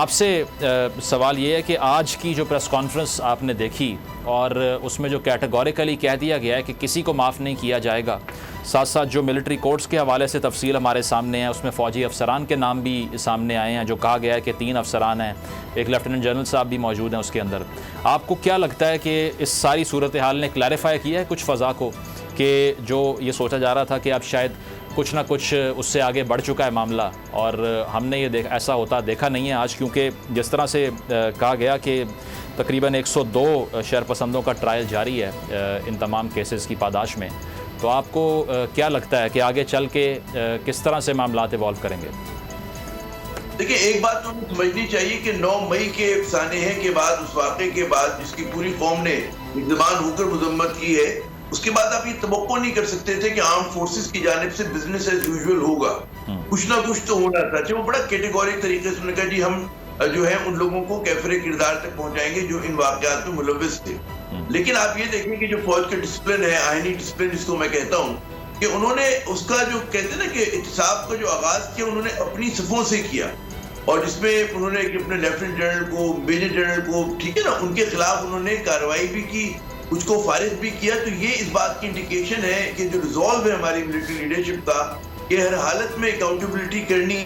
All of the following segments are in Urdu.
آپ سے سوال یہ ہے کہ آج کی جو پریس کانفرنس آپ نے دیکھی اور اس میں جو کیٹیگوریکلی کہہ دیا گیا ہے کہ کسی کو معاف نہیں کیا جائے گا، ساتھ ساتھ جو ملٹری کورٹس کے حوالے سے تفصیل ہمارے سامنے ہے، اس میں فوجی افسران کے نام بھی سامنے آئے ہیں، جو کہا گیا ہے کہ 3 افسران ہیں، ایک لیفٹیننٹ جنرل صاحب بھی موجود ہیں اس کے اندر۔ آپ کو کیا لگتا ہے کہ اس ساری صورتحال نے کلیریفائی کیا ہے کچھ فضا کو کہ جو یہ سوچا جا رہا تھا کہ اب شاید کچھ نہ کچھ اس سے آگے بڑھ چکا ہے معاملہ، اور ہم نے یہ ایسا ہوتا دیکھا نہیں ہے آج، کیونکہ جس طرح سے کہا گیا کہ تقریباً 102 شہر پسندوں کا ٹرائل جاری ہے ان تمام کیسز کی پاداش میں، تو آپ کو کیا لگتا ہے کہ آگے چل کے کس طرح سے معاملات ایوالو کریں گے؟ دیکھیں، ایک بات تو ہمیں سمجھنی چاہیے کہ 9 مئی کے سانحے کے بعد، اس واقعے کے بعد جس کی پوری قوم نے زبان ہو کر مذمت کی ہے، اس کے بعد آپ یہ توقع نہیں کر سکتے تھے کہ آرم فورسز کی جانب سے بزنس ایز یوزول ہوگا، کچھ نہ کچھ تو ہونا تھا۔ وہ بڑا کیٹیگورک طریقے سے انہوں نے کہا جی ہم جو ہے ان لوگوں کو کیفر کردار تک پہنچائیں گے جو ان واقعات میں ملوث تھے۔ لیکن آپ یہ دیکھیں کہ جو فوج کا ڈسپلن ہے، آئینی ڈسپلن جس کو میں کہتا ہوں، کہ انہوں نے اس کا جو کہتے ہیں نا کہ احتساب کا جو آغاز کیا انہوں نے اپنی صفوں سے کیا، اور جس میں انہوں نے اپنے لیفٹیننٹ جنرل کو، میجر جنرل کو، ٹھیک ہے نا، ان کے خلاف انہوں نے کارروائی بھی کی، کچھ کو فارغ بھی کیا۔ تو یہ اس بات کی انڈیکیشن ہے کہ جو ریزالو ہے ہماری ملٹری لیڈرشپ کا کہ ہر حالت میں اکاؤنٹیبلٹی کرنی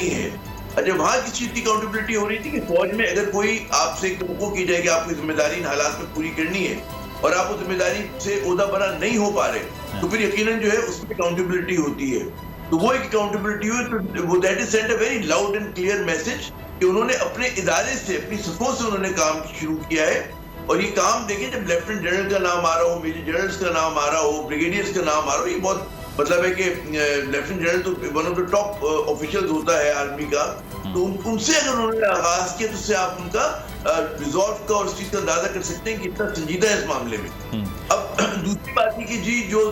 ہے۔ اچھا، وہاں کس چیز کی اکاؤنٹیبلٹی ہو رہی تھی کہ فوج میں اگر کوئی آپ سے توقع کی جائے کہ آپ کی ذمہ داری ان حالات میں پوری کرنی ہے اور آپ اس ذمہ داری سے عہدہ برا نہیں ہو پا رہے، تو پھر یقیناً جو ہے اس میں اکاؤنٹیبلٹی ہوتی ہے۔ تو وہ ایک اکاؤنٹیبلٹی ہوئی، تو وہ that is send a very loud and clear message کہ انہوں نے اپنے ادارے سے، اپنی صفوں سے انہوں نے کام شروع کیا ہے۔ اور یہ کام دیکھیں، جب لیفٹیننٹ جنرل کا نام آ رہا ہو، میجر جنرلز کا نام آ رہا ہو، بریگیڈیئرز کا نام آ رہا ہو، یہ بہت مطلب ہے کہ لیفٹیننٹ جنرل تو one of the top officials ہوتا ہے آرمی کا، تو ان سے اگر انہوں نے آغاز کیا تو اس سے آپ ان کا ریزالو کا اور اس چیز کا اندازہ کر سکتے ہیں کہ اتنا سنجیدہ ہے اس معاملے میں۔ اب دوسری بات یہ کہ جی جو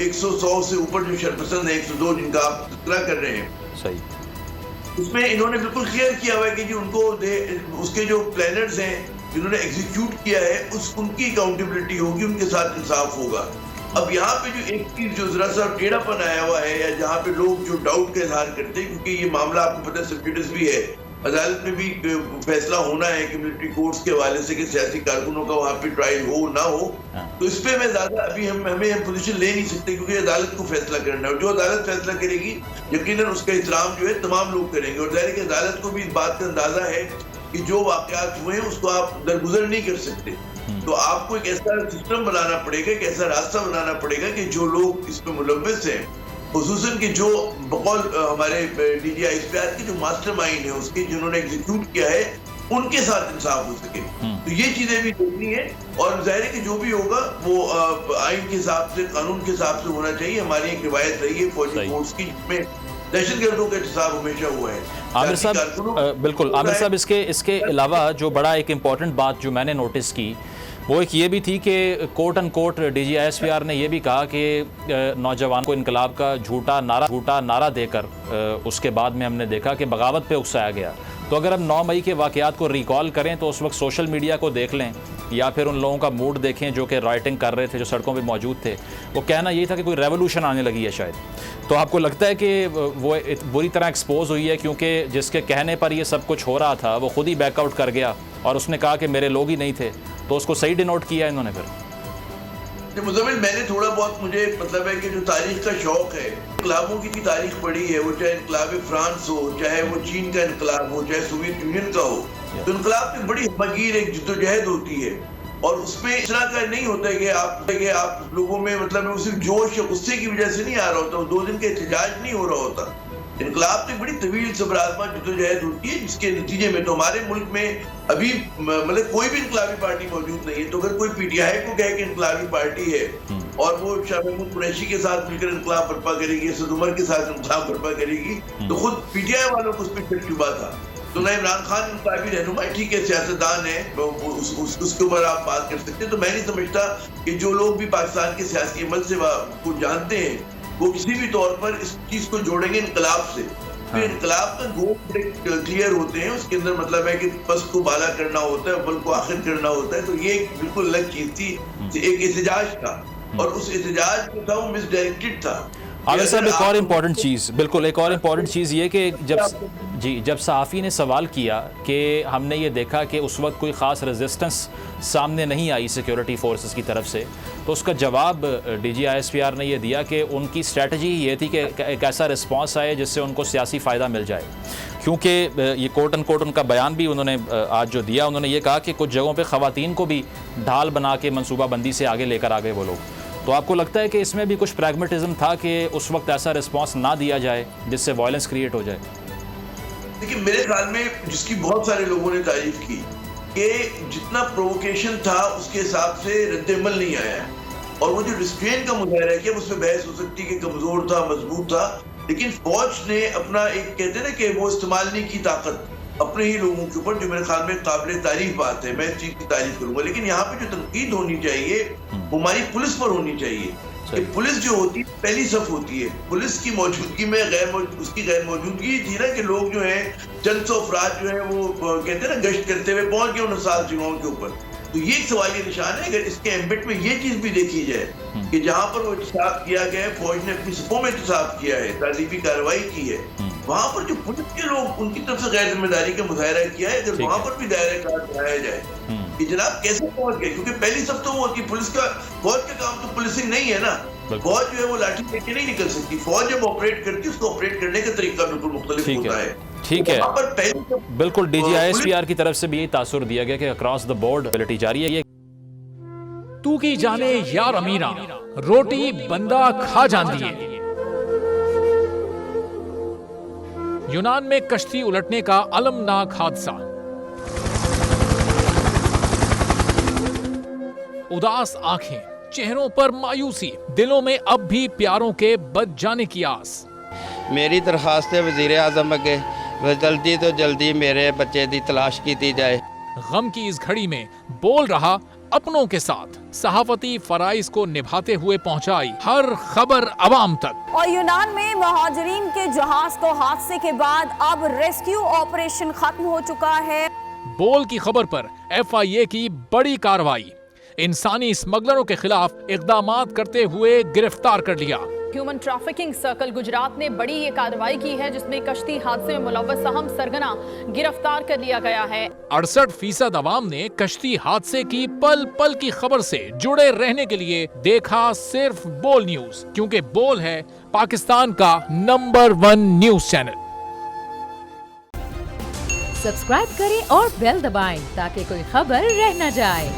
100 سے اوپر جو شرپسند ہیں، 102 جن کا آپ تذکرہ کر رہے ہیں، صحیح، اس میں انہوں نے بالکل کلیئر کیا ہوا ہے کہ جی ان کو اس کے جو پلانرز ہیں جنہوں نے ایگزیکیوٹ کیا ہے، ان کی اکاؤنٹیبلٹی ہوگی، ان کے ساتھ انصاف ہوگا۔ اب یہاں پہ جو ایک چیز جو ذرا سا ٹیڑھا پن آیا ہوا ہے، یا جہاں پہ لوگ جو ڈاؤٹ کا اظہار کرتے ہیں، کیونکہ یہ معاملہ آپ کو پتہ سب جوڈس بھی ہے، عدالت میں بھی فیصلہ ہونا ہے کہ ملٹری کورٹس کے حوالے سے کہ سیاسی کارکنوں کا وہاں پہ ٹرائل ہو نہ ہو، تو اس پہ میں زیادہ ابھی ہمیں پوزیشن لے نہیں سکتے، کیونکہ عدالت کو فیصلہ کرنا ہے، اور جو عدالت فیصلہ کرے گی یقیناً اس کا احترام جو ہے تمام لوگ کریں گے، اور ظاہر ہے کہ عدالت کو بھی اس بات کا اندازہ ہے کہ جو واقعات ہوئے ہیں اس کو آپ درگزر نہیں کر سکتے، تو آپ کو ایک ایسا سسٹم بنانا پڑے گا، ایک ایسا راستہ بنانا پڑے گا کہ جو لوگ اس میں ملوث ہیں، خصوصاً کہ جو بقول ہمارے D G I S P R کے جو ماسٹر مائنڈ ہیں، اس کے جنہوں نے ایگزیکیوٹ کیا ہے، ان کے ساتھ انصاف ہو سکے۔ تو یہ چیزیں بھی دیکھنی ہے، اور ظاہر ہے کہ جو بھی ہوگا وہ آئین کے حساب سے، قانون کے حساب سے ہونا چاہیے۔ ہماری ایک روایت رہی ہے فوجی فورس کی، جس میں دہشت گردوں کا احتساب ہمیشہ ہوا ہے۔ عامر صاحب، بالکل عامر صاحب، اس کے علاوہ جو بڑا ایک امپورٹنٹ بات جو میں نے نوٹس کی وہ ایک یہ بھی تھی کہ quote unquote D G I S P R نے یہ بھی کہا کہ نوجوان کو انقلاب کا جھوٹا نعرہ دے کر اس کے بعد میں ہم نے دیکھا کہ بغاوت پہ اکسایا گیا۔ تو اگر ہم 9 مئی کے واقعات کو ریکال کریں تو اس وقت سوشل میڈیا کو دیکھ لیں یا پھر ان لوگوں کا موڈ دیکھیں جو کہ رائٹنگ کر رہے تھے، جو سڑکوں پہ موجود تھے، وہ کہنا یہی تھا کہ کوئی ریولوشن آنے لگی ہے شاید۔ تو آپ کو لگتا ہے کہ وہ بری طرح ایکسپوز ہوئی ہے، کیونکہ جس کے کہنے پر یہ سب کچھ ہو رہا تھا وہ خود ہی بیک آؤٹ کر گیا اور اس نے کہا کہ میرے لوگ ہی نہیں تھے، تو اس کو صحیح ڈینوٹ کیا انہوں نے پھر؟ مزمل، میں نے تھوڑا بہت مجھے مطلب ہے کہ جو تاریخ کا شوق ہے، انقلابوں کی تاریخ پڑھی ہے، وہ چاہے انقلاب فرانس ہو، چاہے وہ چین کا انقلاب ہو، چاہے سوویت یونین کا ہو، تو انقلاب میں بڑی ہمگیر ایک جدوجہد ہوتی ہے، اور اس میں اس طرح کا نہیں ہوتا ہے کہ آپ لوگوں میں مطلب صرف جوش یا غصے کی وجہ سے نہیں آ رہا ہوتا، وہ 2 دن کا احتجاج نہیں ہو رہا ہوتا۔ انقلاب تو بڑی طویل صبر آزما جدوجہد ہوتی ہے، جس کے نتیجے میں تو ہمارے ملک میں ابھی مطلب کوئی بھی انقلابی پارٹی موجود نہیں ہے، تو اگر کوئی پی ٹی آئی کو کہے کہ انقلابی پارٹی ہے اور وہ شاہ محمود قریشی کے ساتھ مل کر انقلاب برپا کرے گی، اسد عمر کے ساتھ انقلاب برپا کرے گی، تو خود پی ٹی آئی والوں کو اس پہ شک شبہ تھا۔ تو نہ عمران خان انقلابی رہنما، ٹھیک ہے سیاستدان ہے، اس کے اوپر آپ بات کر سکتے ہیں، تو میں نہیں سمجھتا کہ جو لوگ بھی پاکستان کے سیاسی عمل سے کو جانتے ہیں وہ کسی بھی طور پر اس چیز کو جوڑیں گے انقلاب سے۔ پھر انقلاب کا گول کلیئر ہوتے ہیں، اس کے اندر مطلب ہے کہ پست کو بالا کرنا ہوتا ہے، اول کو آخر کرنا ہوتا ہے، تو یہ ایک بالکل الگ چیز تھی، ایک احتجاج تھا، اور اس احتجاج جو تھا وہ مس ڈائریکٹڈ تھا، عامر صاحب ایک اور امپورٹنٹ چیز، بالکل ایک اور امپورٹنٹ چیز یہ کہ جب صحافی نے سوال کیا کہ ہم نے یہ دیکھا کہ اس وقت کوئی خاص ریزسٹنس سامنے نہیں آئی سیکیورٹی فورسز کی طرف سے، تو اس کا جواب D G I S P R نے یہ دیا کہ ان کی اسٹریٹجی یہ تھی کہ ایک ایسا رسپانس آئے جس سے ان کو سیاسی فائدہ مل جائے، کیونکہ یہ کوٹ ان کوٹ ان کا بیان بھی انہوں نے آج جو دیا، انہوں نے یہ کہا کہ کچھ جگہوں پہ خواتین کو بھی ڈھال بنا کے منصوبہ بندی سے آگے لے کر آگے وہ لوگ. تو آپ کو لگتا ہے کہ اس میں بھی کچھ پریگمیٹزم تھا کہ اس وقت ایسا رسپانس نہ دیا جائے جس سے وائلنس کریٹ ہو جائے؟ دیکھیں میرے خیال میں جس کی بہت سارے لوگوں نے تعریف کی کہ جتنا پرووکیشن تھا اس کے حساب سے رد عمل نہیں آیا ہے، اور وہ جو ریسٹرین کا مظاہرہ کیا اس میں بحث ہو سکتی کہ کمزور تھا مضبوط تھا، لیکن فوج نے اپنا ایک کہتے ہیں نا کہ وہ استعمال نہیں کی طاقت اپنے ہی لوگوں کے اوپر، جو میرے خیال میں قابل تعریف بات ہے، میں اس چیز کی تعریف کروں گا. لیکن یہاں پہ جو تنقید ہونی چاہیے وہ ہماری پولیس پر ہونی چاہیے کہ پولیس جو ہوتی ہے پہلی صف ہوتی ہے، پولیس کی موجودگی میں اس کی غیر موجودگی تھی نا کہ لوگ جو ہیں چند سو افراد جو ہیں وہ کہتے ہیں نا گشت کرتے ہوئے پہنچ گئے ان 7 جگہوں کے اوپر. تو یہ ایک سوالیہ نشان ہے. اگر اس کے ایمبٹ میں یہ چیز بھی دیکھی جائے کہ جہاں پر وہ احتساب کیا گیا ہے، فوج نے اپنی صفوں میں احتساب کیا ہے، تعریفی کارروائی کی ہے، وہاں پر جو پولیس کے لوگ ان کی طرف سے غیر ذمہ داری کا مظاہرہ کیا ہے، اگر وہاں پر بھی دائرہ کار بڑھایا جائے کہ جناب کیسے پہنچ گئے، کیونکہ پہلی صف تو وہ ہوتی ہے پولیس کا، فوج کا کام تو پولیسنگ نہیں ہے نا، فوج جو ہے وہ لاٹھی لے کے نہیں نکل سکتی، فوج جب آپریٹ کرتی ہے اس کو آپریٹ کرنے کا طریقہ بالکل مختلف ہوتا ہے. ٹھیک ہے، بالکل D G I S P R کی طرف سے بھی یہی تاثر دیا گیا کہ اکراس دا بورڈ ابیلٹی جاری ہے. یہ تو کی جانے یار امیرا روٹی بندہ کھا جاندی ہے. یونان میں کشتی الٹنے کا المناک حادثہ، اداس آنکھیں، چہروں پر مایوسی، دلوں میں اب بھی پیاروں کے بچ جانے کی آس. میری درخواست ہے وزیر اعظم اگے جلدی تو جلدی میرے بچے دی تلاش کی جائے. غم کی اس گھڑی میں بول رہا اپنوں کے ساتھ، صحافتی فرائض کو نبھاتے ہوئے پہنچائی ہر خبر عوام تک. اور یونان میں مہاجرین کے جہاز کو حادثے کے بعد اب ریسکیو آپریشن ختم ہو چکا ہے. بول کی خبر پر ایف آئی اے کی بڑی کارروائی، انسانی اسمگلروں کے خلاف اقدامات کرتے ہوئے گرفتار کر لیا. ہیومن ٹریفکنگ سرکل گجرات نے بڑی یہ کارروائی کی ہے جس میں کشتی حادثے میں ملوث اہم سرگنا گرفتار کر لیا گیا ہے. 68% عوام نے کشتی حادثے کی پل پل کی خبر سے جڑے رہنے کے لیے دیکھا صرف بول نیوز، کیونکہ بول ہے پاکستان کا نمبر 1 نیوز چینل. سبسکرائب کریں اور بیل دبائیں تاکہ کوئی خبر رہ نہ جائے.